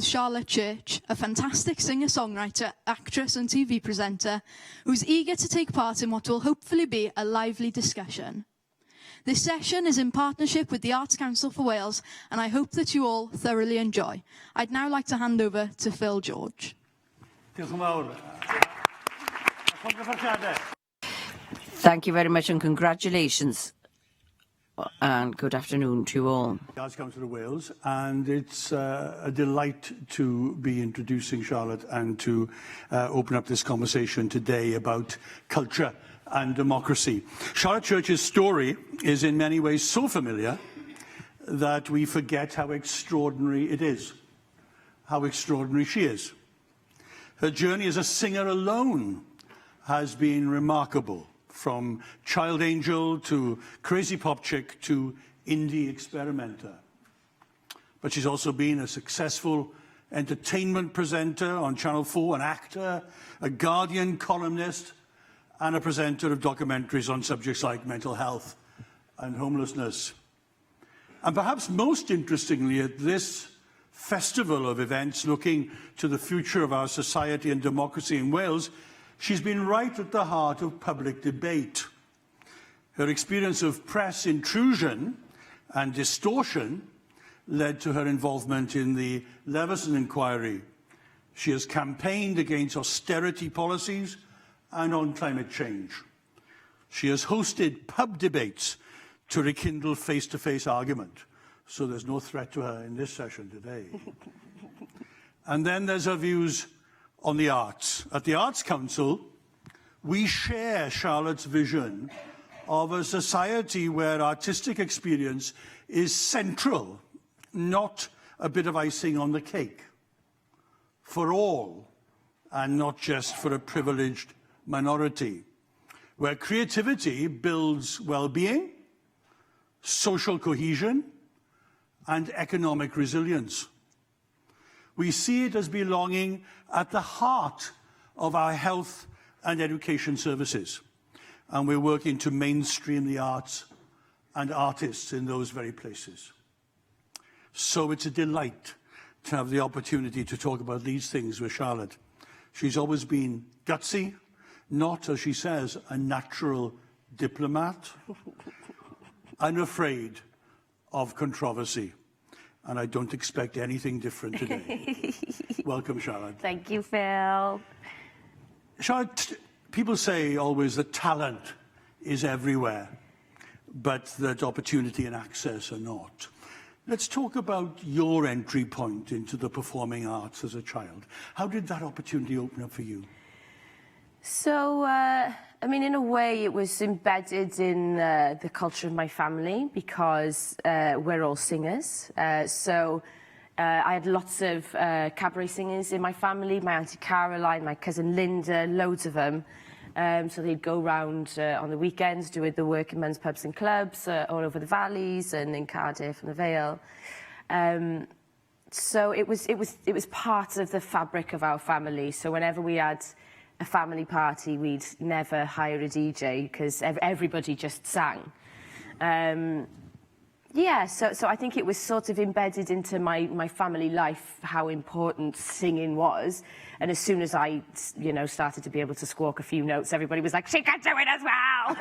Charlotte Church, a fantastic singer-songwriter, actress and TV presenter, who's eager to take part in what will hopefully be a lively discussion. This session is in partnership with the Arts Council for Wales, and I hope that you all thoroughly enjoy. I'd now like to hand over to Phil George. Thank you very much and congratulations. And good afternoon to you all. The Arts Council of Wales, and it's a delight to be introducing Charlotte and to open up this conversation today about culture and democracy. Charlotte Church's story is in many ways so familiar that we forget how extraordinary it is, how extraordinary she is. Her journey as a singer alone has been remarkable. From child angel to crazy pop chick to indie experimenter. But she's also been a successful entertainment presenter on Channel 4, an actor, a Guardian columnist, and a presenter of documentaries on subjects like mental health and homelessness. And perhaps most interestingly, at this festival of events looking to the future of our society and democracy in Wales, she's been right at the heart of public debate. Her experience of press intrusion and distortion led to her involvement in the Leveson inquiry. She has campaigned against austerity policies and on climate change. She has hosted pub debates to rekindle face-to-face argument. So there's no threat to her in this session today. And then there's her views on the arts. At the Arts Council, we share Charlotte's vision of a society where artistic experience is central, not a bit of icing on the cake, for all, and not just for a privileged minority, where creativity builds well-being, social cohesion, and economic resilience. We see it as belonging at the heart of our health and education services. And we're working to mainstream the arts and artists in those very places. So it's a delight to have the opportunity to talk about these things with Charlotte. She's always been gutsy, not, as she says, a natural diplomat, unafraid of controversy. And I don't expect anything different today. Welcome, Charlotte. Thank you, Phil. Charlotte, people say always that talent is everywhere, but that opportunity and access are not. Let's talk about your entry point into the performing arts as a child. How did that opportunity open up for you? So, I mean, in a way, it was embedded in the culture of my family because we're all singers. I had lots of cabaret singers in my family, my Auntie Caroline, my cousin Linda, loads of them. So they'd go round on the weekends doing the work in men's pubs and clubs all over the valleys and in Cardiff and the Vale. So it was part of the fabric of our family. So whenever we had a family party, we'd never hire a DJ because everybody just sang. Yeah, so I think it was sort of embedded into my family life how important singing was. And as soon as I, started to be able to squawk a few notes, everybody was like, she can do it as well!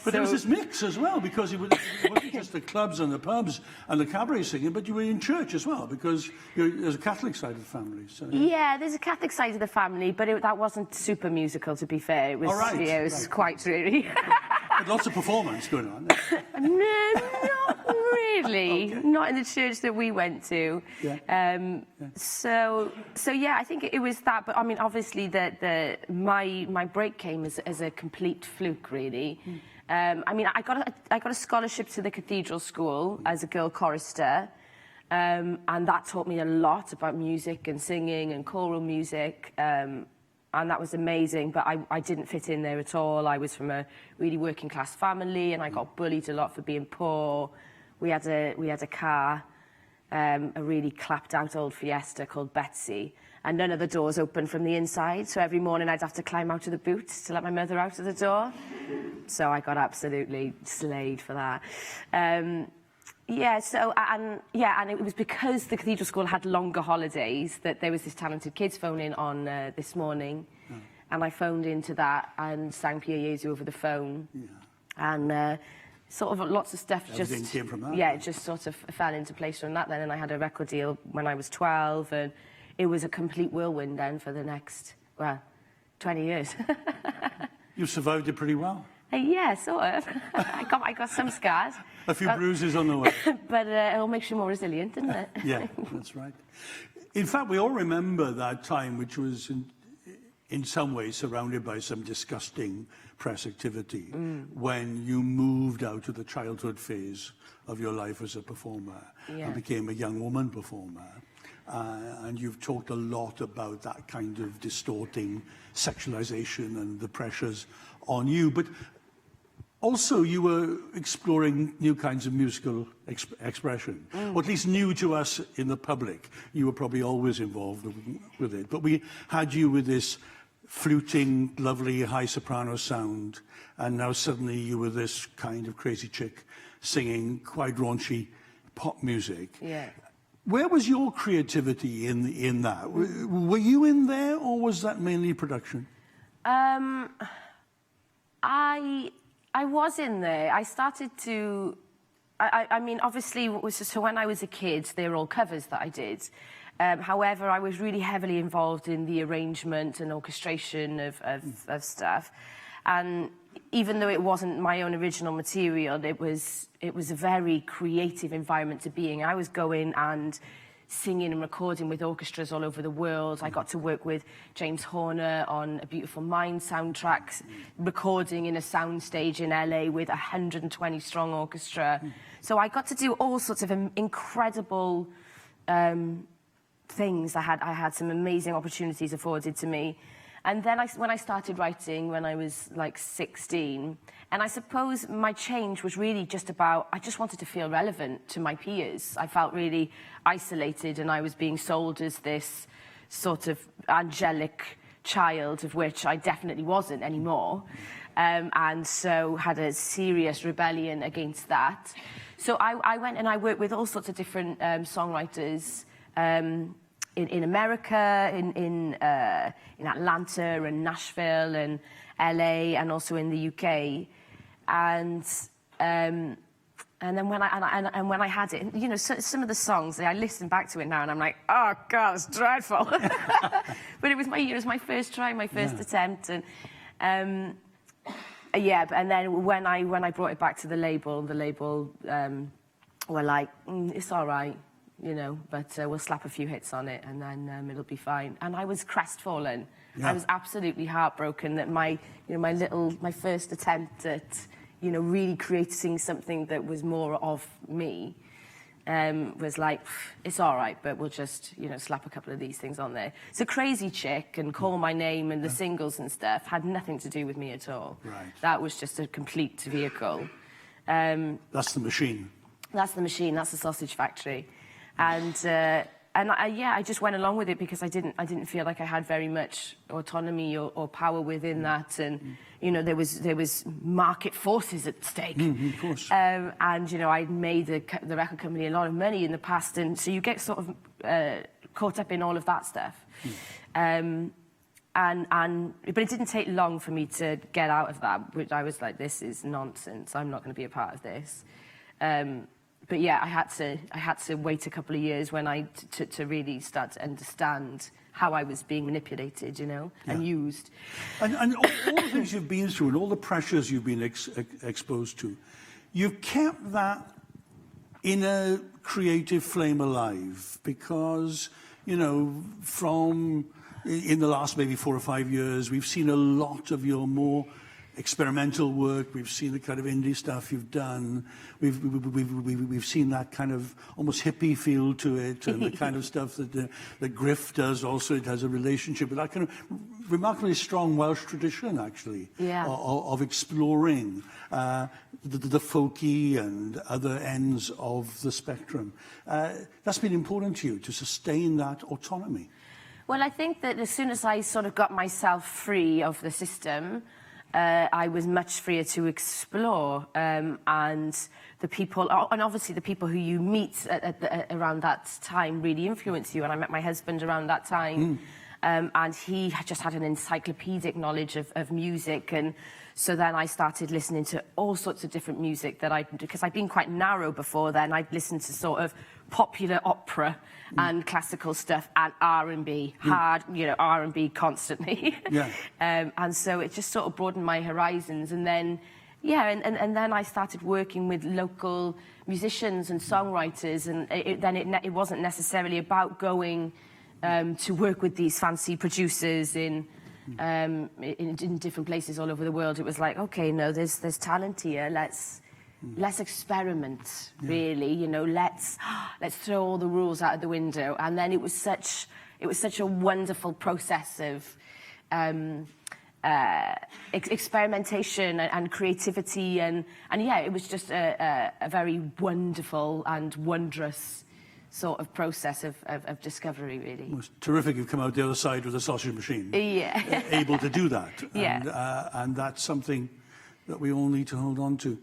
But there was this mix as well, because it wasn't just the clubs and the pubs and the cabaret singing, but you were in church as well, because there's a Catholic side of the family. So, yeah, there's a Catholic side of the family, but that wasn't super musical, to be fair. It was, it was quite dreary. But lots of performance going on. No, not really. Okay. Not in the church that we went to. Yeah. So yeah, I think it was that. But I mean, obviously, my break came as a complete fluke, really. I mean, I got a scholarship to the Cathedral School as a girl chorister, and that taught me a lot about music and singing and choral music. And that was amazing, but I didn't fit in there at all. I was from a really working class family, and I got bullied a lot for being poor. We had a car, a really clapped out old Fiesta called Betsy, and none of the doors opened from the inside. So every morning I'd have to climb out of the boot to let my mother out of the door. So I got absolutely slayed for that. Yeah, so, and it was because the Cathedral School had longer holidays that there was this Talented Kids phone in on this morning. And I phoned into that and sang Pia Jesu over the phone. Yeah. And sort of lots of stuff Everything came from that. Yeah, it just sort of fell into place from that then. And I had a record deal when I was 12, and it was a complete whirlwind then for the next, well, 20 years. You survived it pretty well. Yeah, sort of. I got some scars. A few bruises on the way. But it all makes you more resilient, doesn't it? Yeah, that's right. In fact, we all remember that time, which was in some ways surrounded by some disgusting press activity, when you moved out of the childhood phase of your life as a performer and became a young woman performer. And you've talked a lot about that kind of distorting sexualization and the pressures on you. But also, you were exploring new kinds of musical expression, or at least new to us in the public. You were probably always involved with it. But we had you with this fluting, lovely, high soprano sound, and now suddenly you were this kind of crazy chick singing quite raunchy pop music. Yeah. Where was your creativity in that? Were you in there, or was that mainly production? I was in there. I started to... I mean, obviously, so when I was a kid, they were all covers that I did. However, I was really heavily involved in the arrangement and orchestration of stuff. And even though it wasn't my own original material, it was a very creative environment to be in. I was going and singing and recording with orchestras all over the world. I got to work with James Horner on A Beautiful Mind soundtracks, recording in a soundstage in LA with 120 strong orchestra. So I got to do all sorts of incredible things. I had some amazing opportunities afforded to me. And then when I started writing when I was like 16, and I suppose my change was really just about, I just wanted to feel relevant to my peers. I felt really isolated, and I was being sold as this sort of angelic child, of which I definitely wasn't anymore. And so had a serious rebellion against that. So I went and I worked with all sorts of different songwriters, in America, in Atlanta and Nashville and LA, and also in the UK, and then when I had it, you know, some of the songs, I listen back to it now and I'm like, oh God, it's dreadful. But it was my first try, my first attempt, and yeah. And then when I brought it back to the label were like, it's all right, you know, but we'll slap a few hits on it and then it'll be fine. And I was crestfallen. Yeah. I was absolutely heartbroken that my first attempt at, you know, really creating something that was more of me was like, it's all right, but we'll just, you know, slap a couple of these things on there. So Crazy Chick and Call My Name and the singles and stuff had nothing to do with me at all. Right. That was just a complete vehicle. That's the machine. That's the machine. That's the sausage factory. And I just went along with it because I didn't feel like I had very much autonomy or power within that, and you know, there was market forces at stake. Of course. And you know, I'd made the record company a lot of money in the past, and so you get sort of caught up in all of that stuff. But it didn't take long for me to get out of that, which I was like, this is nonsense. I'm not going to be a part of this. But yeah, I had to wait a couple of years when to really start to understand how I was being manipulated, you know, and used. And all the things you've been through and all the pressures you've been exposed to, you've kept that inner creative flame alive because, you know, in the last maybe 4 or 5 years, we've seen a lot of your more experimental work. We've seen the kind of indie stuff you've done. We've seen that kind of almost hippie feel to it, and the kind of stuff that Griff does. Also, it has a relationship with that kind of remarkably strong Welsh tradition, actually, of exploring the folky and other ends of the spectrum. That's been important to you, to sustain that autonomy. Well, I think that as soon as I sort of got myself free of the system, I was much freer to explore, and the people, and obviously the people who you meet around that time really influence you. And I met my husband around that time, and he just had an encyclopedic knowledge of music, and so then I started listening to all sorts of different music because I'd been quite narrow before then. I'd listened to sort of popular opera and classical stuff and R&B, hard, R&B constantly. Yeah. And so it just sort of broadened my horizons. And then, and then I started working with local musicians and songwriters, and it wasn't necessarily about going to work with these fancy producers in different places all over the world. It was like, okay, no, there's talent here. Let's experiment, really. Let's throw all the rules out of the window. And then it was such a wonderful process of experimentation and creativity, and it was just a very wonderful and wondrous sort of process of discovery, really. It was terrific you've come out the other side with a sausage machine. Yeah. Able to do that. Yeah. And that's something that we all need to hold on to.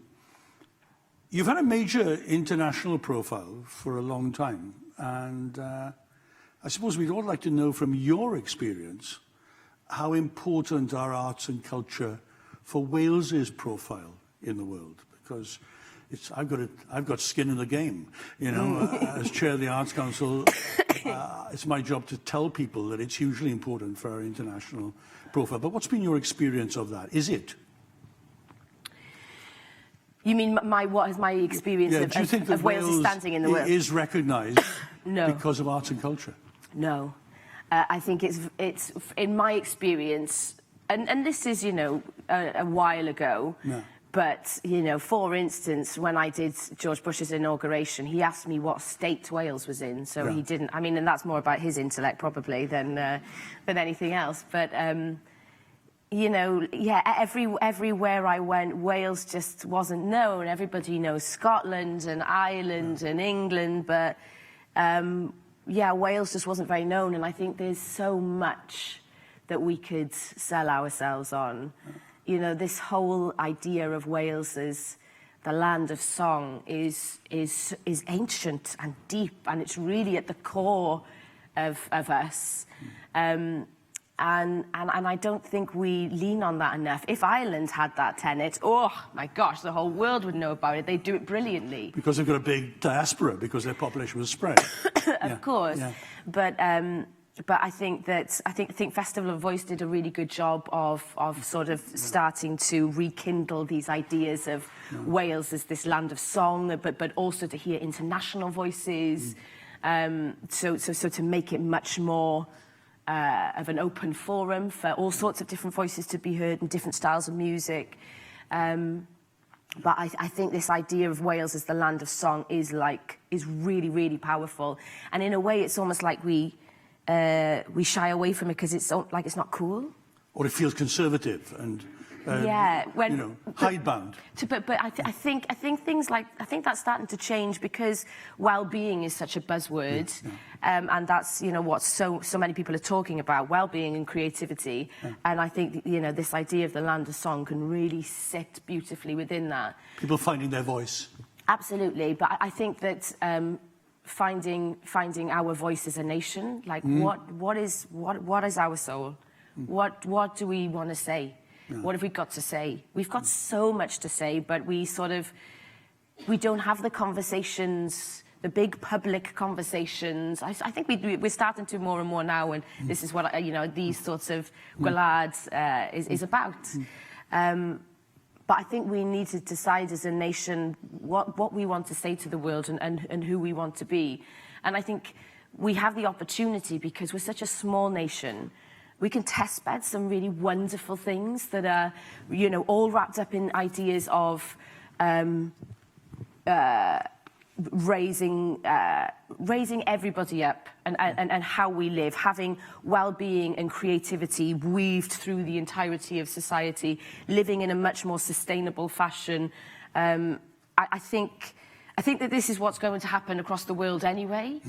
You've had a major international profile for a long time, and I suppose we'd all like to know from your experience how important are arts and culture for Wales's profile in the world, because I've got skin in the game, as chair of the Arts Council. It's my job to tell people that it's hugely important for our international profile. But what's been your experience of that? Is it? You mean what is my experience do you think that of Wales standing in the world? Is recognised No. because of arts and culture? No. I think it's in my experience, and this is, a while ago, Yeah. but, for instance, when I did George Bush's inauguration, he asked me what state Wales was in, so Yeah. he didn't, and that's more about his intellect probably than anything else, but... everywhere I went, Wales just wasn't known. Everybody knows Scotland and Ireland and England, but Wales just wasn't very known. And I think there's so much that we could sell ourselves on. This whole idea of Wales as the land of song is ancient and deep, and it's really at the core of us. And I don't think we lean on that enough. If Ireland had that tenet, oh my gosh, the whole world would know about it. They'd do it brilliantly. Because they've got a big diaspora, because their population was spread. Of course. Yeah. But I think Festival of Voice did a really good job of sort of starting to rekindle these ideas of Wales as this land of song, but also to hear international voices. So to make it much more of an open forum for all sorts of different voices to be heard and different styles of music. But I think this idea of Wales as the land of song is really, really powerful. And in a way, it's almost like we shy away from it because it's not cool. Or it feels conservative and hidebound. But I think that's starting to change because well-being is such a buzzword, and that's what so many people are talking about, well-being and creativity. And I think this idea of the land of song can really sit beautifully within that. People finding their voice. Absolutely, but I think that finding our voice as a nation, what is our soul? What do we want to say? What have we got to say? We've got so much to say, but we don't have the conversations, the big public conversations. I think we're starting to more and more now, and this is what these sorts of GWLAD is about. But I think we need to decide as a nation what we want to say to the world and who we want to be. And I think we have the opportunity, because we're such a small nation, we can test bed some really wonderful things that are, all wrapped up in ideas of raising everybody up and how we live, having well-being and creativity weaved through the entirety of society, living in a much more sustainable fashion. I think I think that this is what's going to happen across the world anyway,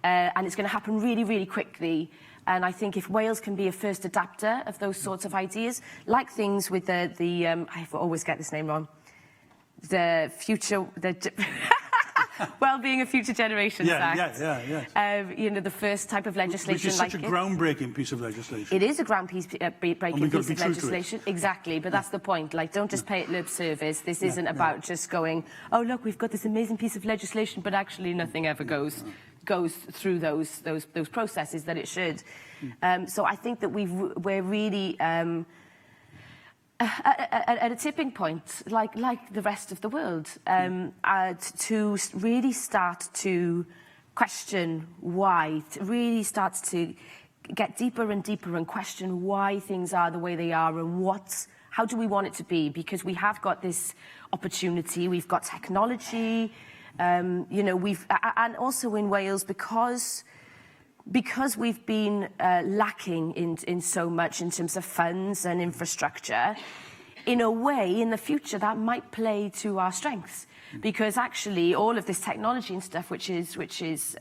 and it's going to happen really, really quickly. And I think if Wales can be a first adapter of those sorts of ideas, like things with I always get this name wrong, the Wellbeing of Future Generations Act. You know, the first type of legislation, which is such a groundbreaking piece of legislation. It is a groundbreaking piece of legislation, exactly. But that's the point. Like, don't just pay it lip service. This isn't about just going, oh look, we've got this amazing piece of legislation, but actually nothing ever goes through those processes that it should. So I think that we're really at a tipping point, like the rest of the world, to really start to question why, to really start to get deeper and deeper and question why things are the way they are and how do we want it to be, because we have got this opportunity, we've got technology, you know, and also in Wales, because we've been lacking in so much in terms of funds and infrastructure, in a way, in the future, that might play to our strengths. Because actually, all of this technology and stuff which is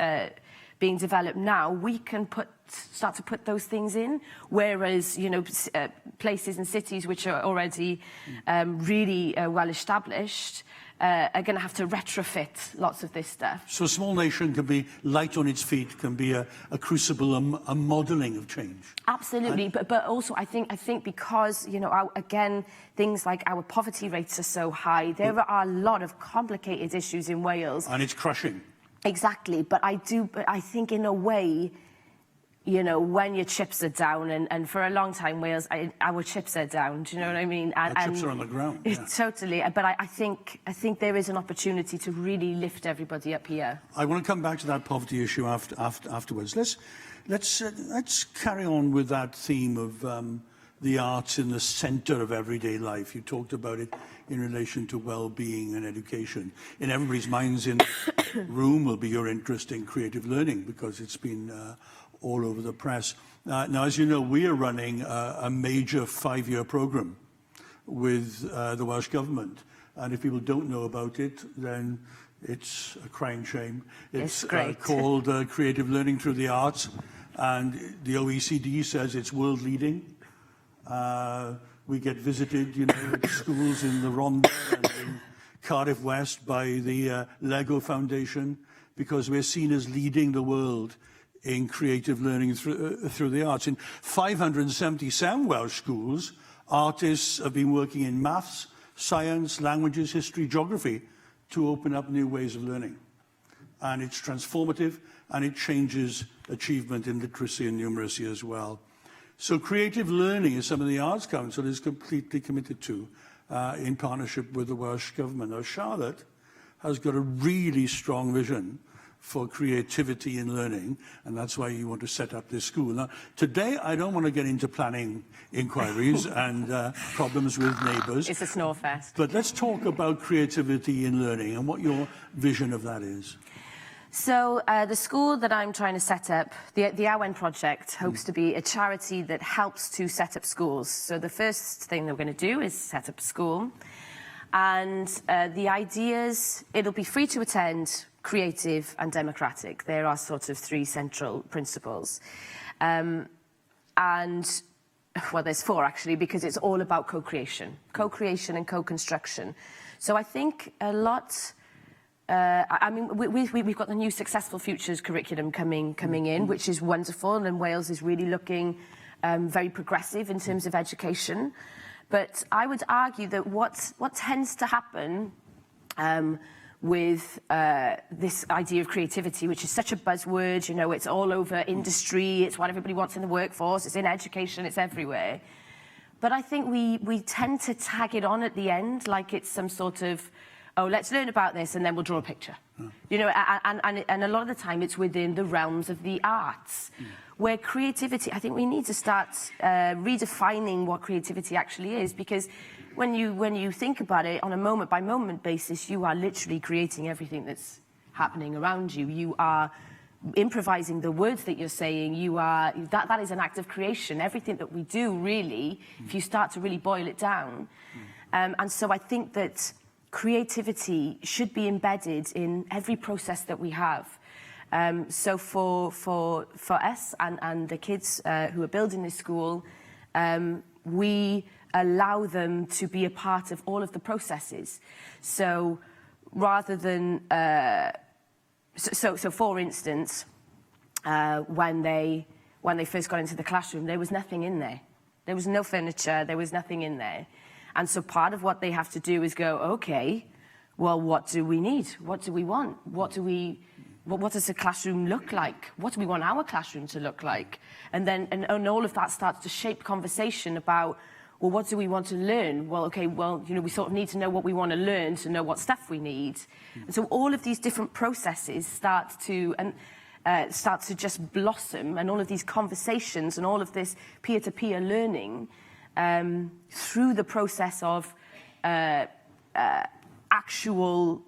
being developed now, we can start to put those things in, whereas, you know, places and cities which are already really well established are going to have to retrofit lots of this stuff. So a small nation can be light on its feet, can be a crucible, a modelling of change. Absolutely, but also I think because, you know, again, things like our poverty rates are so high, there are a lot of complicated issues in Wales. And it's crushing. Exactly, but I think in a way, you know, when your chips are down, and for a long time Wales, our chips are down, do you know what I mean? Our chips are on the ground. Yeah. Totally, but I think there is an opportunity to really lift everybody up here. I want to come back to that poverty issue afterwards. Let's carry on with that theme of the arts in the centre of everyday life. You talked about it in relation to well-being and education. In everybody's minds in the room will be your interest in creative learning, because it's been all over the press. Now, as you know, we are running a major 5-year programme with the Welsh Government. And if people don't know about it, then it's a crying shame. It's called Creative Learning Through the Arts. And the OECD says it's world leading. We get visited, you know, at schools in the Rhondda and in Cardiff West by the Lego Foundation, because we're seen as leading the world in creative learning through the arts. In 577 Welsh schools, artists have been working in maths, science, languages, history, geography to open up new ways of learning. And it's transformative, and it changes achievement in literacy and numeracy as well. So creative learning is something the Arts Council is completely committed to in partnership with the Welsh Government. Now, Charlotte has got a really strong vision for creativity in learning, and that's why you want to set up this school. Now, today, I don't want to get into planning inquiries and problems with neighbours. It's a snowfest. But let's talk about creativity in learning and what your vision of that is. So the school that I'm trying to set up, the Awen Project, hopes to be a charity that helps to set up schools. So the first thing that we're going to do is set up a school. And the ideas, it'll be free to attend, creative and democratic. There are sort of 3 central principles. And, well, there's 4 actually, because it's all about co-creation and co-construction. So I think a lot... I mean, we've got the new Successful Futures curriculum coming in, which is wonderful, and Wales is really looking very progressive in terms of education. But I would argue that what tends to happen with this idea of creativity, which is such a buzzword, you know, it's all over industry, it's what everybody wants in the workforce, it's in education, it's everywhere. But I think we tend to tag it on at the end like it's some sort of, oh, let's learn about this and then we'll draw a picture. You know, and a lot of the time it's within the realms of the arts, where creativity, I think we need to start redefining what creativity actually is, because when you think about it on a moment-by-moment basis, you are literally creating everything that's happening around you. You are improvising the words that you're saying. That is an act of creation. Everything that we do, really, if you start to really boil it down. And so I think that creativity should be embedded in every process that we have. So for us and the kids who are building this school, we allow them to be a part of all of the processes. So rather than, so for instance, when they first got into the classroom, there was nothing in there. There was no furniture, there was nothing in there. And so part of what they have to do is go, okay, well, what do we need? What do we want? What does a classroom look like? What do we want our classroom to look like? And then, and all of that starts to shape conversation about, well, what do we want to learn? Well, okay, well, you know, we sort of need to know what we want to learn to know what stuff we need. And so all of these different processes start to just blossom, and all of these conversations and all of this peer-to-peer learning through the process of actual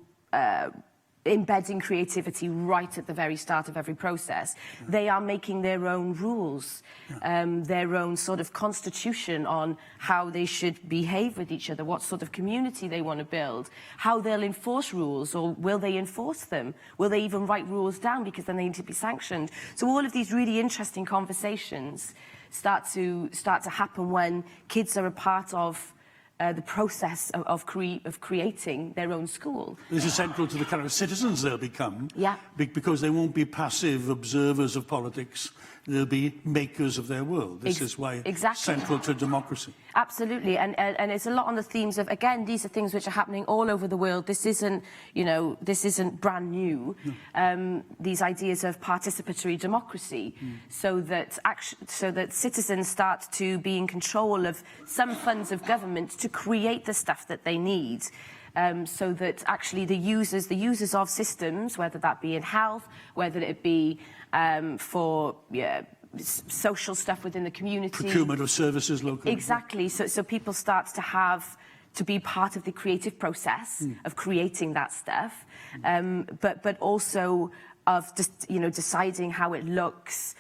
embedding creativity right at the very start of every process. Yeah. They are making their own rules, their own sort of constitution on how they should behave with each other, what sort of community they want to build, how they'll enforce rules, or will they enforce them? Will they even write rules down because then they need to be sanctioned? So all of these really interesting conversations start to happen when kids are a part of the process of creating their own school. This is central to the kind of citizens they'll become, yeah. Because they won't be passive observers of politics, they'll be makers of their world. This is why exactly. Central to democracy. Absolutely, and it's a lot on the themes of, again, these are things which are happening all over the world. This isn't, you know, this isn't brand new. No. These ideas of participatory democracy, so that citizens start to be in control of some funds of government to create the stuff that they need. So that actually the users of systems, whether that be in health, whether it be for social stuff within the community. Procurement of services locally. Exactly. So people start to be part of the creative process of creating that stuff, but also of just, you know, deciding how it looks.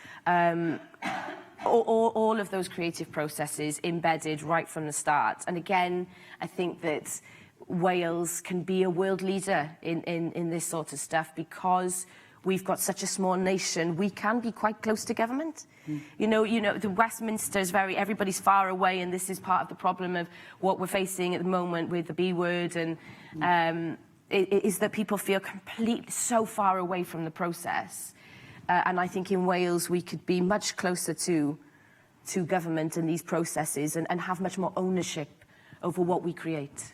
All of those creative processes embedded right from the start. And again, I think that Wales can be a world leader in this sort of stuff because we've got such a small nation. We can be quite close to government. You know, the Westminster is everybody's far away, and this is part of the problem of what we're facing at the moment with the B word, and is that people feel completely so far away from the process. And I think in Wales we could be much closer to government and these processes, and have much more ownership over what we create.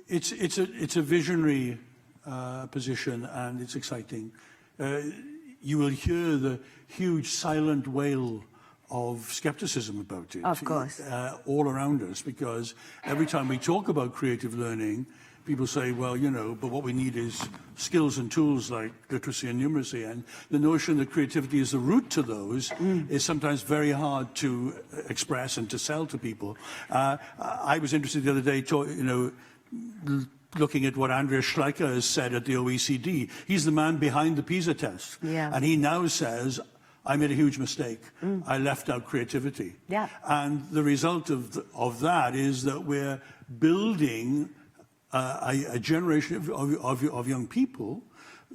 It's a visionary position, and it's exciting. You will hear the huge silent wail of skepticism about it. Of course. All around us, because every time we talk about creative learning, people say, well, you know, but what we need is skills and tools like literacy and numeracy. And the notion that creativity is the root to those is sometimes very hard to express and to sell to people. I was interested the other day, looking at what Andreas Schleicher has said at the OECD. He's the man behind the PISA test. Yeah. And he now says, I made a huge mistake. I left out creativity. Yeah. And the result of that is that we're building a generation of young people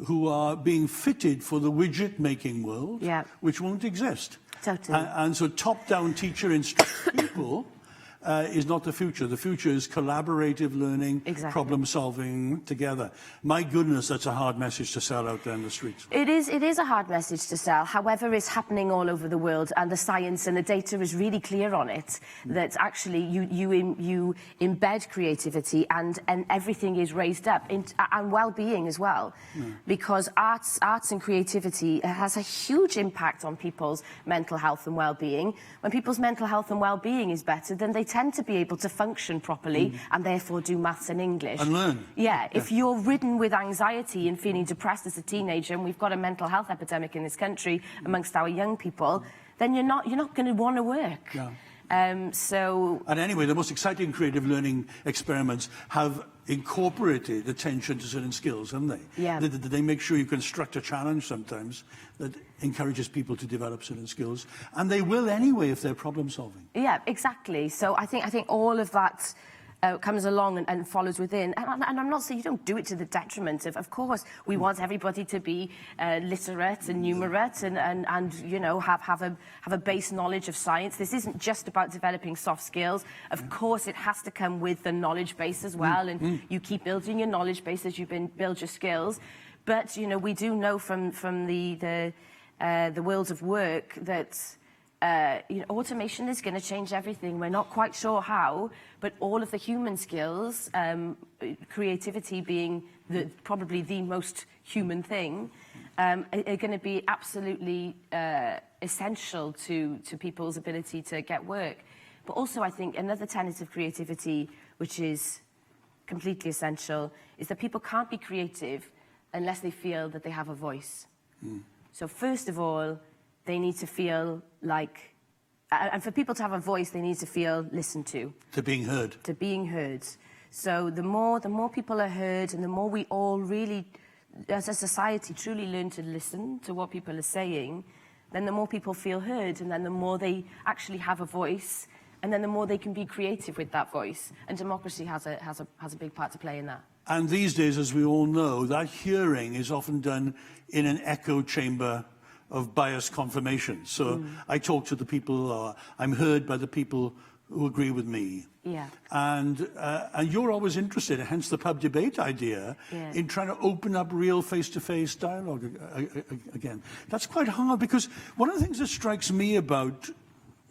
who are being fitted for the widget-making world, which won't exist. Totally. And so top-down teacher-instructor people is not the future. The future is collaborative learning, problem-solving together. My goodness, that's a hard message to sell out there in the streets. It is a hard message to sell. However, it's happening all over the world, and the science and the data is really clear on it, that actually you embed creativity and everything is raised up, and well-being as well. Because arts and creativity has a huge impact on people's mental health and well-being. When people's mental health and well-being is better, then they tend to be able to function properly and therefore do maths and English. And learn. Yeah, if you're ridden with anxiety and feeling depressed as a teenager, and we've got a mental health epidemic in this country amongst our young people, then you're not going to want to work. Yeah. And anyway, the most exciting creative learning experiments have incorporated attention to certain skills, haven't they? Yeah. They make sure you construct a challenge sometimes that encourages people to develop certain skills, and they will anyway if they're problem solving. Yeah, exactly. So I think all of that comes along and follows within. And I'm not saying you don't do it to the detriment of course, we want everybody to be literate and numerate and you know, have a base knowledge of science. This isn't just about developing soft skills. Of course, it has to come with the knowledge base as well, and you keep building your knowledge base as you build your skills. But, you know, we do know from the world of work that you know, automation is going to change everything. We're not quite sure how, but all of the human skills, creativity being probably the most human thing, are going to be absolutely essential to people's ability to get work. But also, I think another tenet of creativity, which is completely essential, is that people can't be creative unless they feel that they have a voice. So first of all, they need to feel like, and for people to have a voice, they need to feel listened to. To being heard. To being heard. So the more people are heard, and the more we all really, as a society, truly learn to listen to what people are saying, then the more people feel heard, and then the more they actually have a voice, and then the more they can be creative with that voice. And democracy has a big part to play in that. And these days, as we all know, that hearing is often done in an echo chamber of biased confirmation. So I talk to the people, or I'm heard by the people who agree with me. Yeah. And you're always interested, hence the pub debate idea, in trying to open up real face-to-face dialogue again. That's quite hard, because one of the things that strikes me about,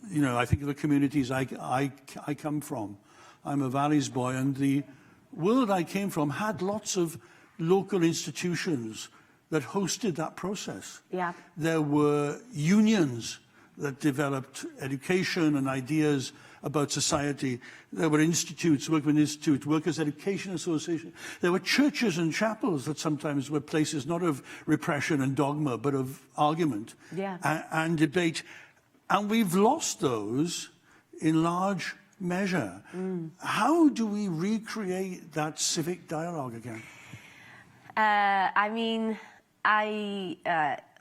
you know, I think of the communities I come from. I'm a Valleys boy, and the world I came from had lots of local institutions that hosted that process. Yeah. There were unions that developed education and ideas about society. There were institutes, Workmen Institute, Workers' Education Association. There were churches and chapels that sometimes were places not of repression and dogma, but of argument and debate. And we've lost those in large measure. How do we recreate that civic dialogue again? I mean, I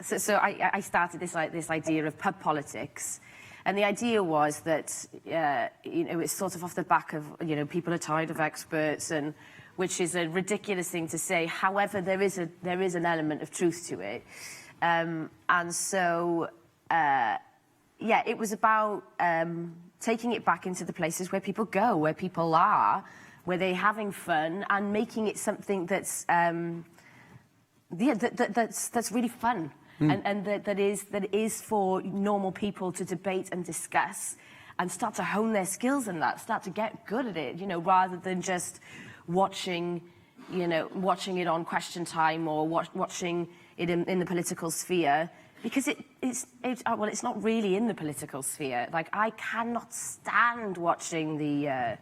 started this idea of pub politics, and the idea was that you know, it's sort of off the back of, you know, people are tired of experts, and which is a ridiculous thing to say. However, there is an element of truth to it, and so yeah, it was about taking it back into the places where people go, where people are, where they're having fun, and making it something that's that's really fun, and that is for normal people to debate and discuss, and start to hone their skills in that, start to get good at it, you know, rather than just watching it on Question Time or watching it in the political sphere, because it's not really in the political sphere. Like, I cannot stand watching the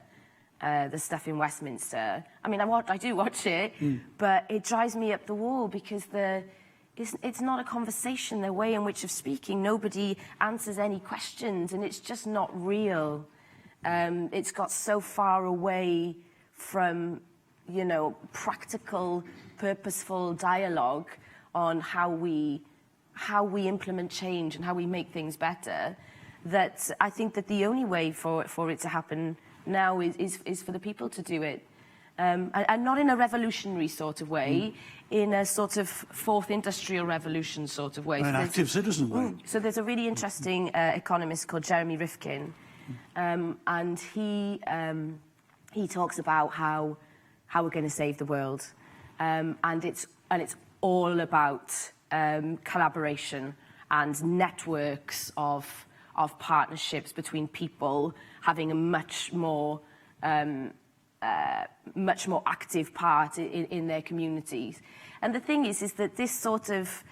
stuff in Westminster. I mean, I do watch it, but it drives me up the wall, because it's not a conversation, their way in which of speaking. Nobody answers any questions, and it's just not real. It's got so far away from, you know, practical, purposeful dialogue on how we implement change and how we make things better, that I think that the only way for it to happen now is for the people to do it. And not in a revolutionary sort of way, in a sort of fourth industrial revolution sort of way. An active citizen way. So there's a really interesting economist called Jeremy Rifkin, and he talks about how we're going to save the world, and it's all about collaboration and networks of partnerships between people having a much more active part in their communities. And the thing is that this sort of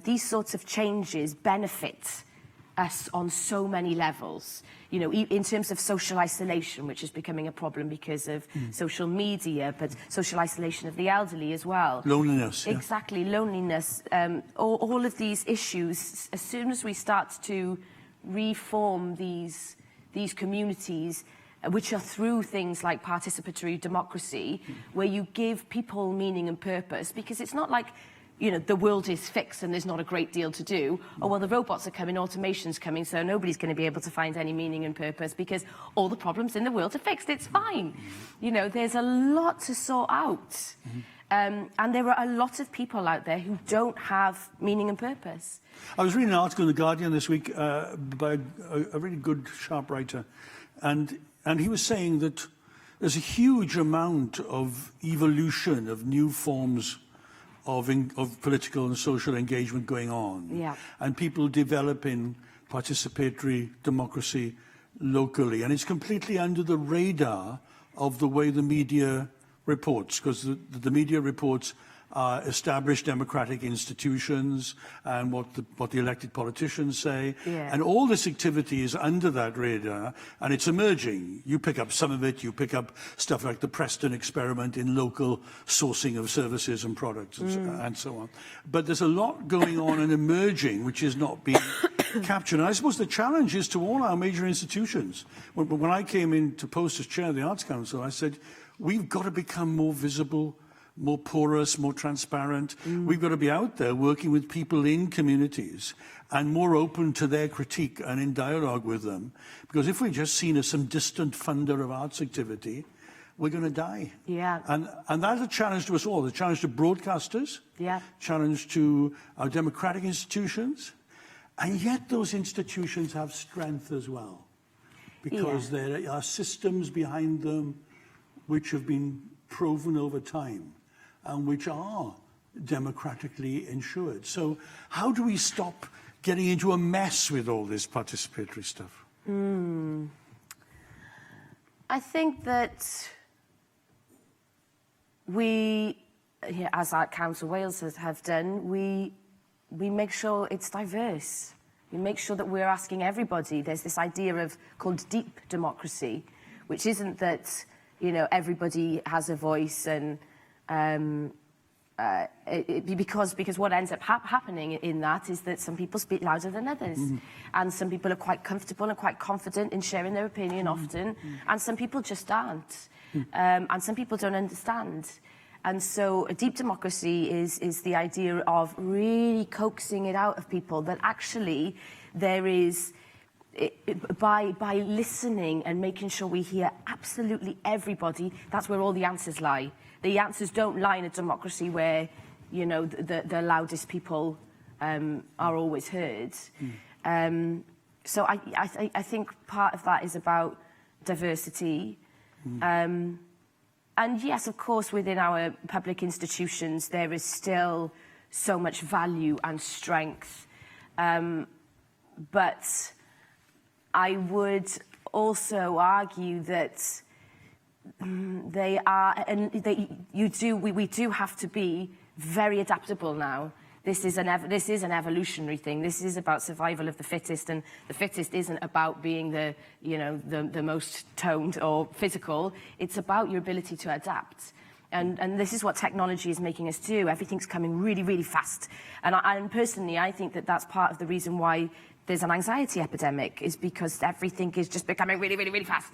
these sorts of changes benefit us on so many levels. You know, in terms of social isolation, which is becoming a problem because of social media, but social isolation of the elderly as well. Loneliness. Exactly, loneliness. All of these issues, as soon as we start to reform these communities, which are through things like participatory democracy, where you give people meaning and purpose, because it's not like you know, the world is fixed and there's not a great deal to do. Oh, well, the robots are coming, automation's coming, so nobody's going to be able to find any meaning and purpose because all the problems in the world are fixed. It's fine. You know, there's a lot to sort out. And there are a lot of people out there who don't have meaning and purpose. I was reading an article in The Guardian this week by a really good, sharp writer, and he was saying that there's a huge amount of evolution of new forms of political and social engagement going on. Yeah. And people developing participatory democracy locally. And it's completely under the radar of the way the media reports, because the media reports established democratic institutions and what the elected politicians say. Yeah. And all this activity is under that radar, and it's emerging. You pick up some of it, you pick up stuff like the Preston experiment in local sourcing of services and products and so on. But there's a lot going on and emerging which is not being captured. And I suppose the challenge is to all our major institutions. When I came into post as chair of the Arts Council, I said, we've got to become more visible, more porous, more transparent. We've got to be out there working with people in communities and more open to their critique and in dialogue with them. Because if we're just seen as some distant funder of arts activity, we're going to die. Yeah. And that's a challenge to us all. The challenge to broadcasters, Yeah. challenge to our democratic institutions. And yet those institutions have strength as well. Because there are systems behind them which have been proven over time and which are democratically ensured. So how do we stop getting into a mess with all this participatory stuff? I think that we, as our Council Wales have done, we make sure it's diverse. We make sure that we're asking everybody. There's this idea called deep democracy, which isn't that, you know, everybody has a voice and because what ends up happening in that is that some people speak louder than others, and some people are quite comfortable and quite confident in sharing their opinion often, and some people just aren't, and some people don't understand. And so a deep democracy is the idea of really coaxing it out of people that actually there is, by listening and making sure we hear absolutely everybody, that's where all the answers lie. The answers don't lie in a democracy where, you know, the loudest people are always heard. So I think part of that is about diversity. And yes, of course, within our public institutions, there is still so much value and strength. But I would also argue that they are, and we do have to be very adaptable now. This is an evolutionary thing. This is about survival of the fittest, and the fittest isn't about being the most toned or physical. It's about your ability to adapt. And this is what technology is making us do. Everything's coming really, really fast. And personally, I think that that's part of the reason why there's an anxiety epidemic, is because everything is just becoming really, really, really fast.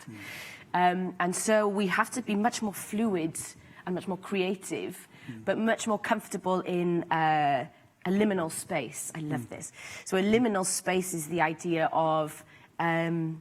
And so we have to be much more fluid and much more creative, but much more comfortable in a liminal space. I love this. So a liminal space is the idea of a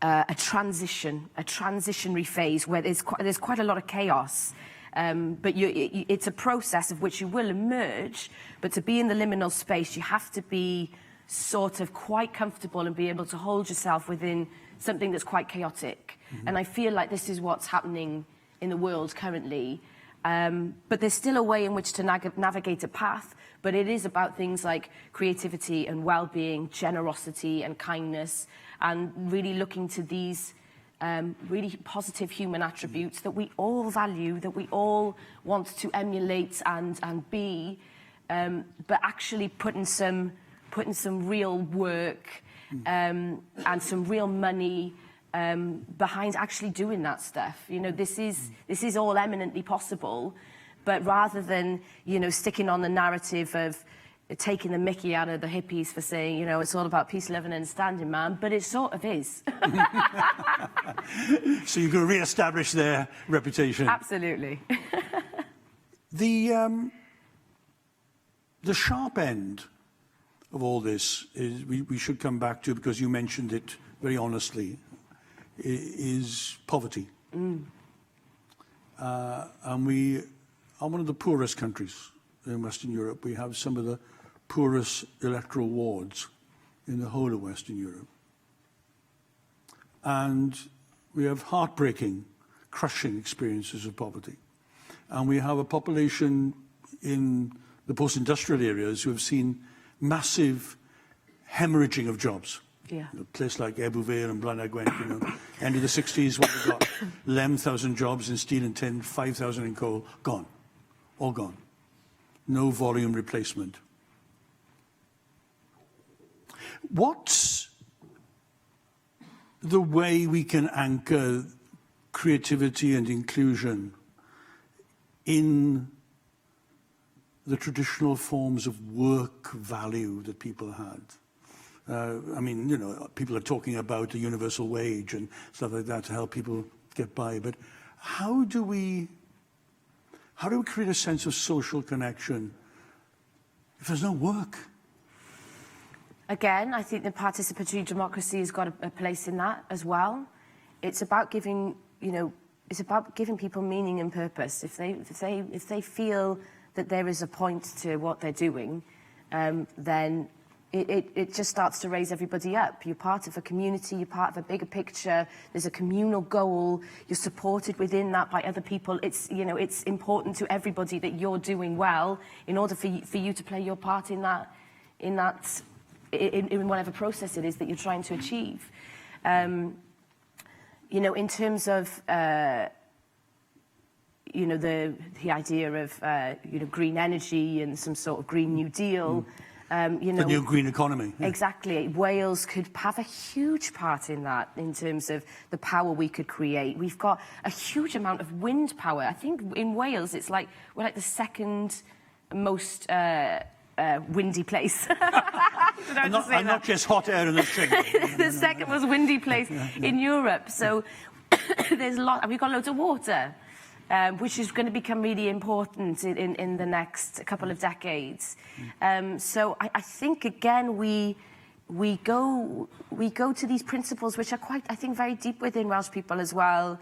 transitionary phase where there's quite a lot of chaos. But it's a process of which you will emerge, but to be in the liminal space, you have to be sort of quite comfortable and be able to hold yourself within something that's quite chaotic. And I feel like this is what's happening in the world currently. But there's still a way in which to navigate a path, but it is about things like creativity and well-being, generosity and kindness, and really looking to these really positive human attributes that we all value, that we all want to emulate and be, but actually putting some real work and some real money behind actually doing that stuff. You know, this is all eminently possible, but rather than, you know, sticking on the narrative of taking the mickey out of the hippies for saying, you know, it's all about peace, love and understanding, man, but it sort of is. So you're going to re-establish their reputation. Absolutely. The sharp end of all this is, we should come back to, because you mentioned it very honestly, is poverty. And we are one of the poorest countries in Western Europe. We have some of the poorest electoral wards in the whole of Western Europe. And we have heartbreaking, crushing experiences of poverty. And we have a population in the post-industrial areas who have seen massive hemorrhaging of jobs. Yeah. A place like Ebbw Vale and Blaenau Gwent, end of the 60s, what we got, 11,000 jobs in steel and tin, 5,000 in coal, gone, all gone. No volume replacement. What's the way we can anchor creativity and inclusion in the traditional forms of work value that people had? I mean, people are talking about a universal wage and stuff like that to help people get by, but how do we create a sense of social connection if there's no work? Again, I think the participatory democracy has got a place in that as well. It's about giving, it's about giving people meaning and purpose. If they feel that there is a point to what they're doing, then it just starts to raise everybody up. You're part of a community, you're part of a bigger picture, there's a communal goal, you're supported within that by other people. It's, it's important to everybody that you're doing well in order for you to play your part in whatever process it is that you're trying to achieve. In terms of the idea of green energy and some sort of Green New Deal. The new green economy. Yeah. Exactly. Wales could have a huge part in that, in terms of the power we could create. We've got a huge amount of wind power. I think in Wales, it's like we're like the second most windy place. and not just hot air in the string. The second most windy place in Europe. So there's we've got loads of water. Which is going to become really important in the next couple of decades. So I think, again, we go to these principles which are quite, I think, very deep within Welsh people as well,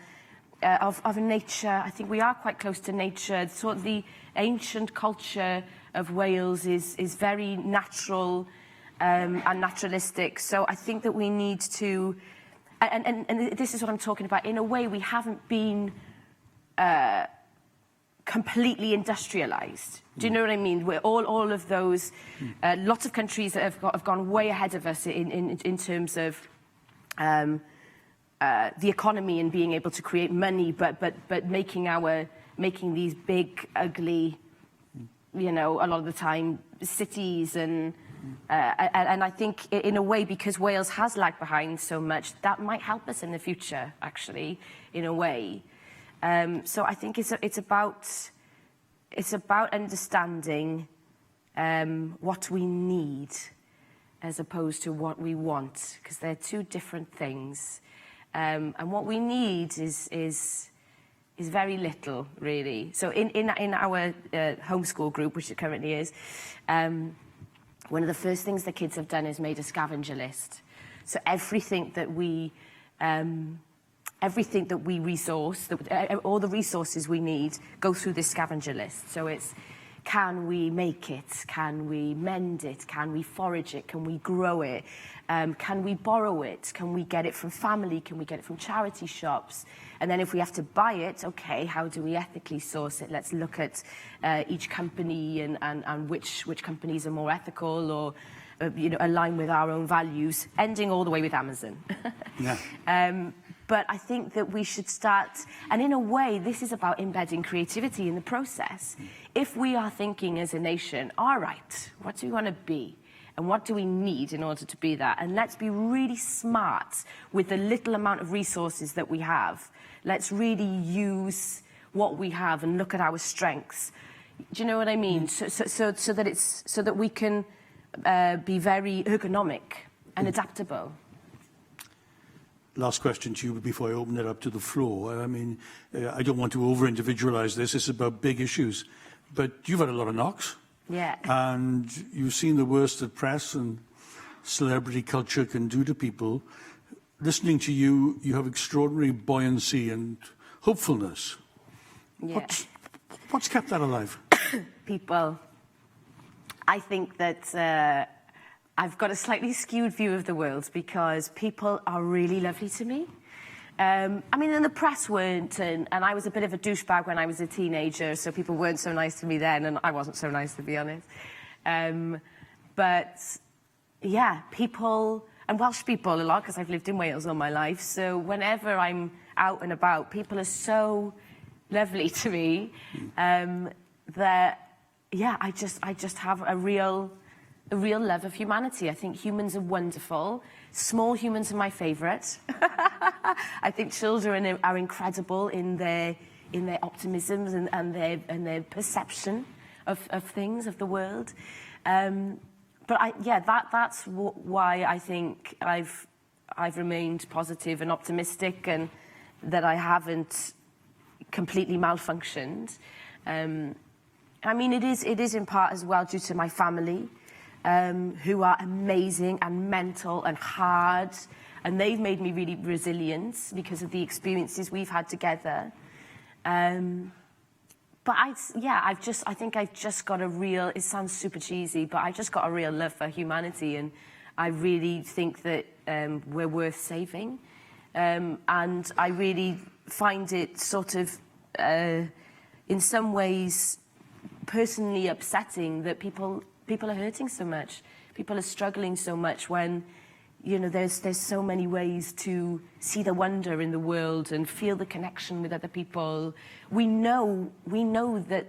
of nature. I think we are quite close to nature. Sort of the ancient culture of Wales is very natural and naturalistic. So I think that we need to, and this is what I'm talking about, in a way we haven't been completely industrialized. Do you know what I mean? We're all of those, lots of countries that have gone way ahead of us in terms of the economy and being able to create money, but making these big, ugly, a lot of the time, cities and I think in a way, because Wales has lagged behind so much, that might help us in the future, actually, in a way. So I think it's about understanding what we need as opposed to what we want, because they're two different things. And what we need is very little, really. So in our homeschool group, which it currently is, one of the first things the kids have done is made a scavenger list. So everything that we resource, all the resources we need, go through this scavenger list. So it's, can we make it? Can we mend it? Can we forage it? Can we grow it? Can we borrow it? Can we get it from family? Can we get it from charity shops? And then if we have to buy it, okay, how do we ethically source it? Let's look at each company and which companies are more ethical or align with our own values, ending all the way with Amazon. Yeah. But I think that we should start, and in a way, this is about embedding creativity in the process. If we are thinking as a nation, all right, what do we want to be? And what do we need in order to be that? And let's be really smart with the little amount of resources that we have. Let's really use what we have and look at our strengths. Do you know what I mean? So that we can be very ergonomic and adaptable. Last question to you before I open it up to the floor. I mean, I don't want to over-individualize this. It's about big issues. But you've had a lot of knocks. Yeah. And you've seen the worst that press and celebrity culture can do to people. Listening to you, you have extraordinary buoyancy and hopefulness. Yeah. What's kept that alive? People. I think that I've got a slightly skewed view of the world because people are really lovely to me. I mean, and the press weren't, and I was a bit of a douchebag when I was a teenager, so people weren't so nice to me then, and I wasn't so nice, to be honest. But, yeah, people, and Welsh people a lot, because I've lived in Wales all my life, so whenever I'm out and about, people are so lovely to me that, yeah, I just have a real love of humanity. I think humans are wonderful. Small humans are my favourite. I think children are incredible in their optimism and their perception of things, of the world. But that's why I think I've remained positive and optimistic, and that I haven't completely malfunctioned. I mean, it is in part as well due to my family, who are amazing and mental and hard, and they've made me really resilient because of the experiences we've had together. But I think I've just got a real, it sounds super cheesy, but I just got a real love for humanity, and I really think that we're worth saving. And I really find it sort of, in some ways, personally upsetting that people are hurting so much. People are struggling so much when, you know, there's so many ways to see the wonder in the world and feel the connection with other people. We know the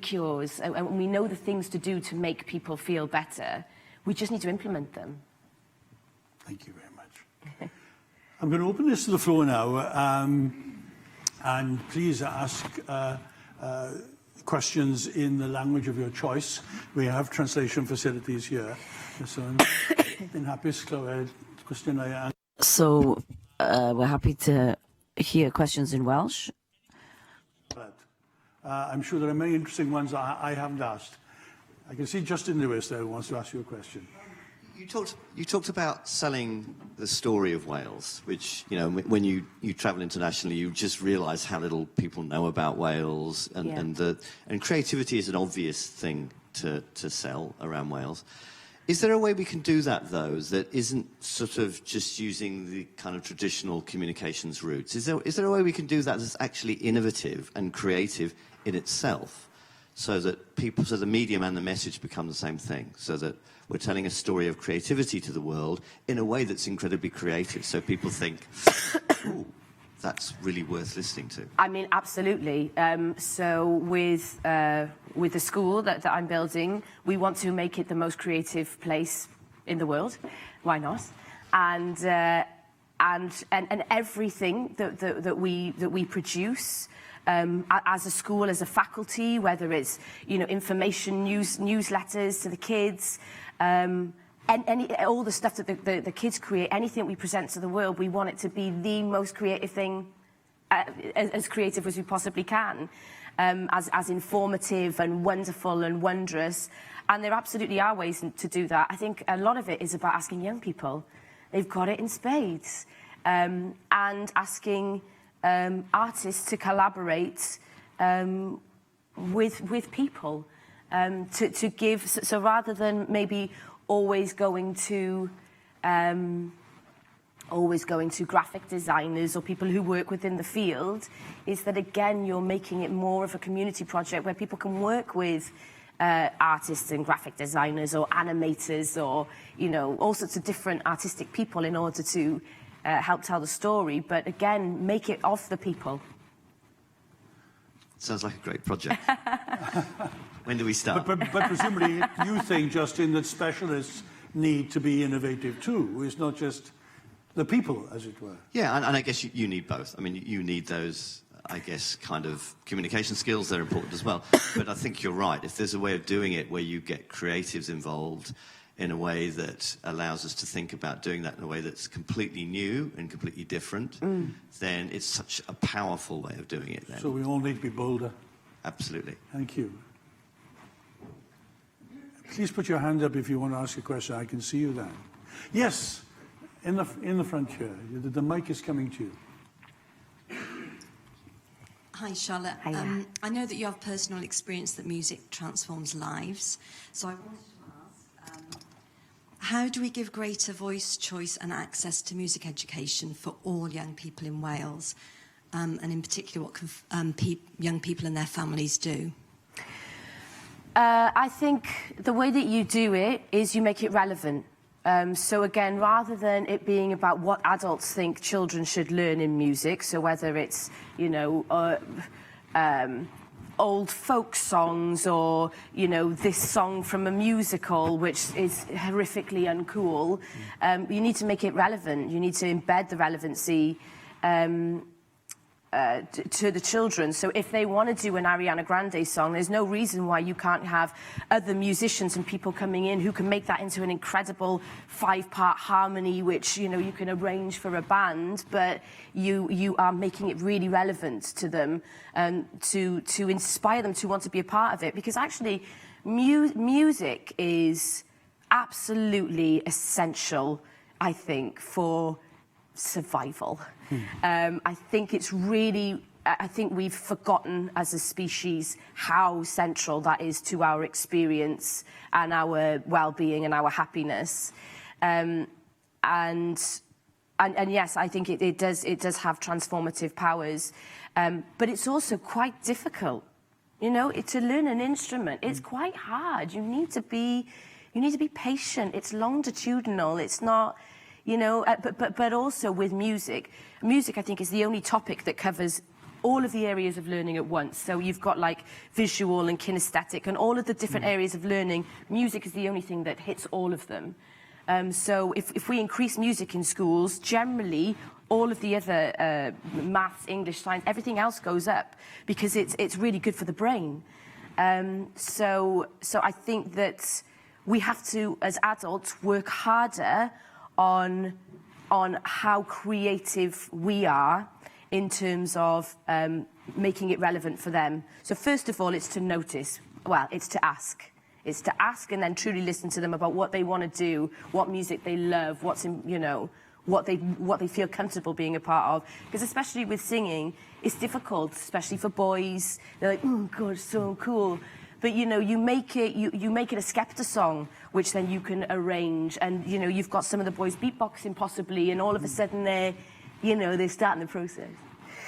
cures, and we know the things to do to make people feel better. We just need to implement them. Thank you very much. I'm going to open this to the floor now, and please ask questions in the language of your choice. We have translation facilities here. So, yn hapus clywed cwestiynau. So we're happy to hear questions in Welsh. I'm sure there are many interesting ones I haven't asked. I can see Justin Lewis there who wants to ask you a question. You talked about selling the story of Wales, which, you know, when you travel internationally, you just realise how little people know about Wales, and creativity is an obvious thing to sell around Wales. Is there a way we can do that, though, that isn't sort of just using the kind of traditional communications routes? Is there a way we can do that that's actually innovative and creative in itself, so that so the medium and the message become the same thing, so that we're telling a story of creativity to the world in a way that's incredibly creative, so people think, ooh, that's really worth listening to? I mean, absolutely. So with the school that I'm building, we want to make it the most creative place in the world. Why not? And everything that we produce as a school, as a faculty, whether it's, you know, information newsletters to the kids, all the stuff that the kids create, anything we present to the world, we want it to be the most creative thing, as creative as we possibly can, as informative and wonderful and wondrous. And there absolutely are ways to do that. I think a lot of it is about asking young people. They've got it in spades. And asking artists to collaborate with people, to give, so rather than maybe always going to graphic designers or people who work within the field, is that, again, you're making it more of a community project where people can work with artists and graphic designers or animators, or, you know, all sorts of different artistic people in order to help tell the story, but again, make it of the people. Sounds like a great project. When do we start? But presumably you think, Justin, that specialists need to be innovative too. It's not just the people, as it were. Yeah, and I guess you need both. I mean, you need those, I guess, kind of communication skills. They're important as well. But I think you're right. If there's a way of doing it where you get creatives involved in a way that allows us to think about doing that in a way that's completely new and completely different, then it's such a powerful way of doing it then. So we all need to be bolder. Absolutely. Thank you. Please put your hand up if you want to ask a question. I can see you then. Yes, in the front here. The mic is coming to you. Hi, Charlotte. Hiya. I know that you have personal experience that music transforms lives. So I wanted to ask, how do we give greater voice, choice and access to music education for all young people in Wales? And in particular, what can young people and their families do? I think the way that you do it is you make it relevant. So again, rather than it being about what adults think children should learn in music, so whether it's, you know, old folk songs or, you know, this song from a musical which is horrifically uncool, you need to make it relevant. You need to embed the relevancy to the children. So if they want to do an Ariana Grande song, there's no reason why you can't have other musicians and people coming in who can make that into an incredible 5-part harmony, which, you know, you can arrange for a band, but you are making it really relevant to them and to inspire them to want to be a part of it. Because actually, music is absolutely essential, I think, for survival. I think it's really, I think we've forgotten as a species how central that is to our experience and our well-being and our happiness. And yes, I think it does have transformative powers, but it's also quite difficult. You know, to learn an instrument, it's quite hard. You need to be patient. It's longitudinal. It's not, you know, but also with music, I think is the only topic that covers all of the areas of learning at once. So you've got like visual and kinesthetic and all of the different areas of learning. Music is the only thing that hits all of them. So if we increase music in schools, generally all of the other maths, English, science, everything else goes up because it's really good for the brain. So I think that we have to, as adults, work harder on how creative we are in terms of making it relevant for them. So first of all, it's to notice. Well, it's to ask. It's to ask and then truly listen to them about what they want to do, what music they love, what's in, you know, what they feel comfortable being a part of. Because especially with singing, it's difficult, especially for boys. They're like, oh God, so cool. But you know, you make it a Skepta song, which then you can arrange, and you know, you've got some of the boys beatboxing possibly, and all of a sudden they're starting the process.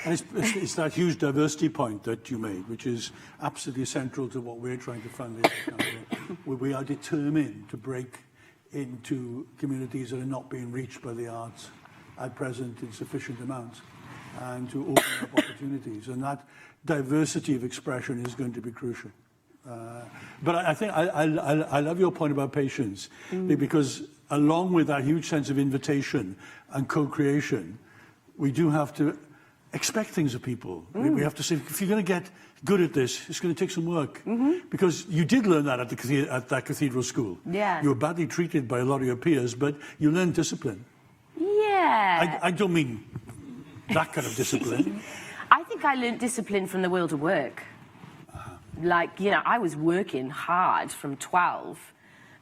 And it's that huge diversity point that you made, which is absolutely central to what we're trying to fund in the country, where we are determined to break into communities that are not being reached by the arts at present in sufficient amounts, and to open up opportunities. And that diversity of expression is going to be crucial. But I think I love your point about patience, because along with that huge sense of invitation and co-creation, we do have to expect things of people. We have to say, if you're going to get good at this, it's going to take some work. Because you did learn that at that cathedral school. Yeah. You were badly treated by a lot of your peers, but you learned discipline. Yeah. I don't mean that kind of discipline. I think I learned discipline from the world of work. Like, you know, I was working hard from 12,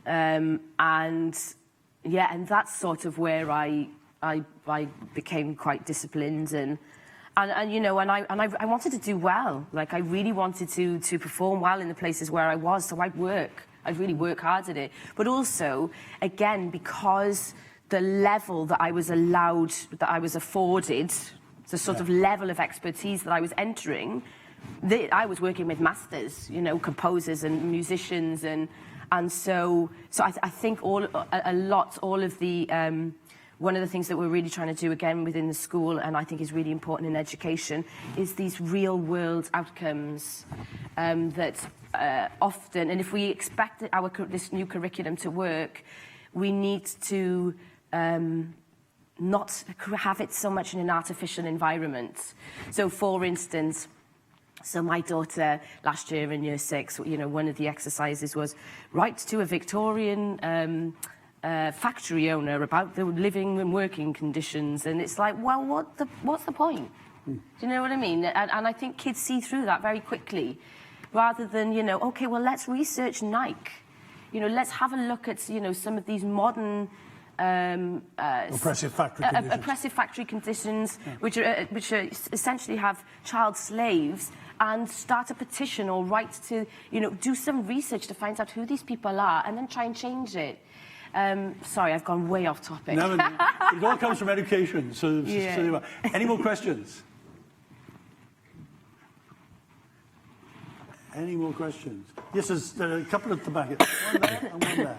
and that's sort of where I became quite disciplined and you know, and I wanted to do well. Like, I really wanted to perform well in the places where I was, so I'd really work hard at it. But also, again, because the level that I was allowed, that I was afforded, the sort of level of expertise that I was entering, I was working with masters, you know, composers and musicians, and so I think all of the one of the things that we're really trying to do again within the school, and I think is really important in education, is these real world outcomes that often, and if we expect this new curriculum to work, we need to not have it so much in an artificial environment. So, for instance, my daughter last year in year 6, you know, one of the exercises was write to a Victorian factory owner about the living and working conditions, and it's like, well, what's the point? Do you know what I mean? And I think kids see through that very quickly. rather than, you know, okay, well, let's research Nike. You know, let's have a look at, you know, some of these modern oppressive factory conditions, which essentially have child slaves, and start a petition or write to, you know, do some research to find out who these people are and then try and change it. Sorry, I've gone way off topic. No, it all comes from education. So any more questions? Any more questions? Yes, there's a couple at the back. One there and one there.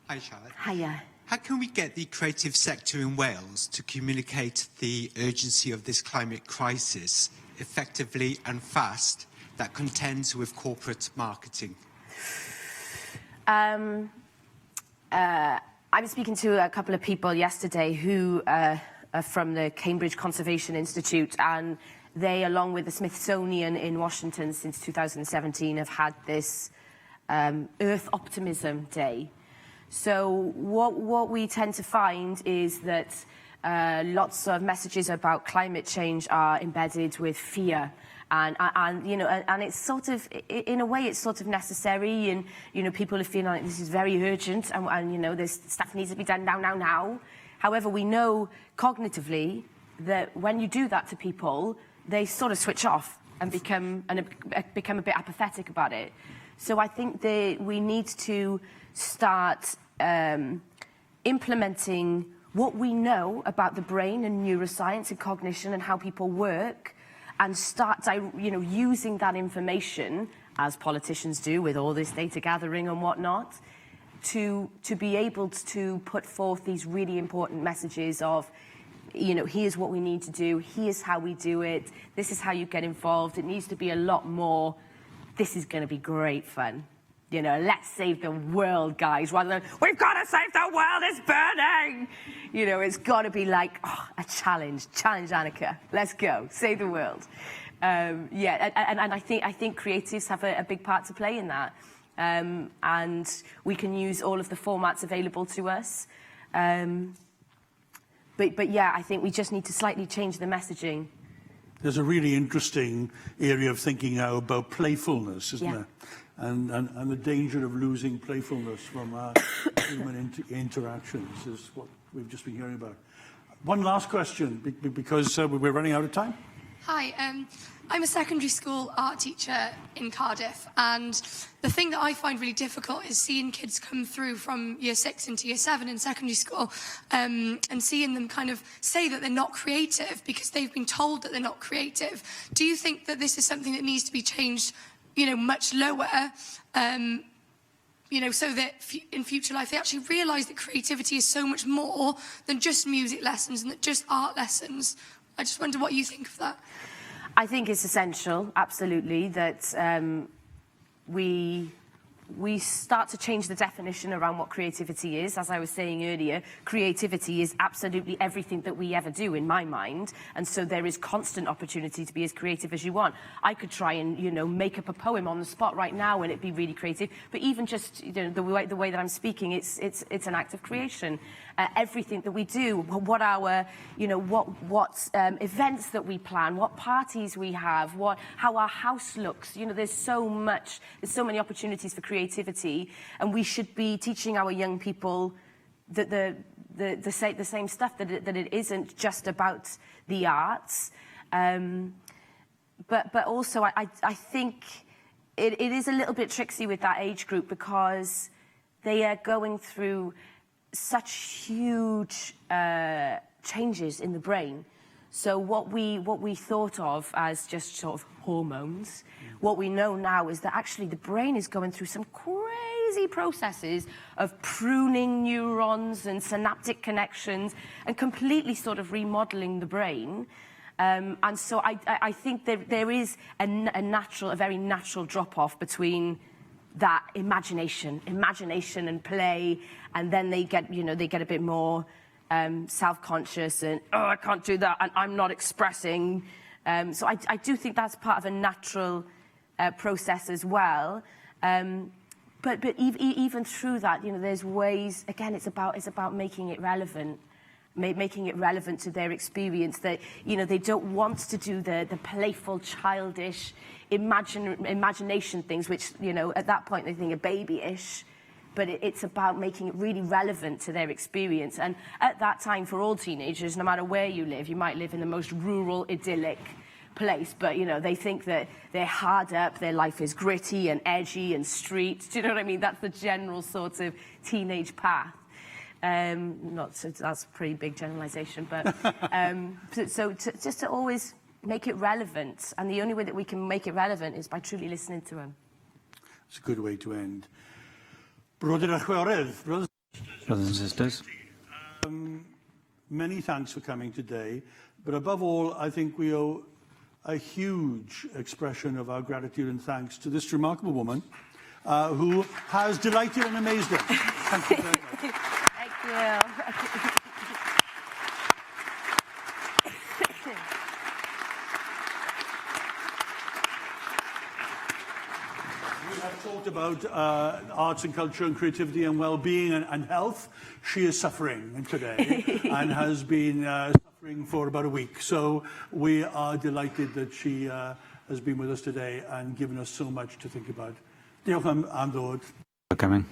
Hi, Charlotte. Hiya. How can we get the creative sector in Wales to communicate the urgency of this climate crisis effectively and fast that contends with corporate marketing? I was speaking to a couple of people yesterday who are from the Cambridge Conservation Institute, and they, along with the Smithsonian in Washington since 2017, have had this Earth Optimism Day. So what we tend to find is that lots of messages about climate change are embedded with fear. And you know, and it's sort of, in a way, it's sort of necessary, and you know, people are feeling like this is very urgent, and you know, this stuff needs to be done now. However, we know cognitively that when you do that to people, they sort of switch off and become a bit apathetic about it. So I think we need to start implementing what we know about the brain and neuroscience and cognition and how people work, and start, you know, using that information, as politicians do with all this data gathering and whatnot, to be able to put forth these really important messages of, you know, here's what we need to do, here's how we do it, this is how you get involved. It needs to be a lot more, this is going to be great fun. You know, let's save the world, guys, rather than, we've got to save the world, it's burning! You know, it's got to be like, oh, a challenge. Challenge Annika. Let's go. Save the world. Yeah, and I think creatives have a big part to play in that. And we can use all of the formats available to us. But yeah, I think we just need to slightly change the messaging. There's a really interesting area of thinking now about playfulness, isn't there? And the danger of losing playfulness from our human interactions is what we've just been hearing about. One last question, because we're running out of time. Hi, I'm a secondary school art teacher in Cardiff, and the thing that I find really difficult is seeing kids come through from year 6 into year 7 in secondary school, and seeing them kind of say that they're not creative because they've been told that they're not creative. Do you think that this is something that needs to be changed, you know, much lower, you know, so that in future life they actually realise that creativity is so much more than just music lessons and that just art lessons? I just wonder what you think of that. I think it's essential, absolutely, that we start to change the definition around what creativity is. As I was saying earlier, creativity is absolutely everything that we ever do, in my mind, and so there is constant opportunity to be as creative as you want. I could try and, you know, make up a poem on the spot right now and it'd be really creative, but even just, you know, the way that I'm speaking, it's an act of creation. Everything that we do, what our, you know, what events that we plan, what parties we have, how our house looks. You know, there's so many opportunities for creativity, and we should be teaching our young people that the same stuff, that it isn't just about the arts, but also I think it is a little bit tricksy with that age group, because they are going through such huge changes in the brain. So what we thought of as just sort of hormones, what we know now is that actually the brain is going through some crazy processes of pruning neurons and synaptic connections and completely sort of remodeling the brain. And so I think there is a very natural drop-off between that imagination and play, and then they get a bit more self-conscious and, oh, I can't do that, and I'm not expressing. So I do think that's part of a natural process as well. But even through that, you know, there's ways. Again, it's about making it relevant, making it relevant to their experience, that, you know, they don't want to do the playful, childish, imagination things, which, you know, at that point they think are babyish, but it's about making it really relevant to their experience. And at that time, for all teenagers, no matter where you live, you might live in the most rural, idyllic place, but, you know, they think that they're hard up, their life is gritty and edgy and street. Do you know what I mean? That's the general sort of teenage path. That's a pretty big generalisation, but just to always make it relevant, and the only way that we can make it relevant is by truly listening to them. It's a good way to end. Brothers and sisters. Many thanks for coming today, but above all, I think we owe a huge expression of our gratitude and thanks to this remarkable woman who has delighted and amazed us. Thank you very much. Yeah. We have talked about arts and culture and creativity and well-being and health. She is suffering today and has been suffering for about a week. So we are delighted that she has been with us today and given us so much to think about. Diolch am ddod. For coming.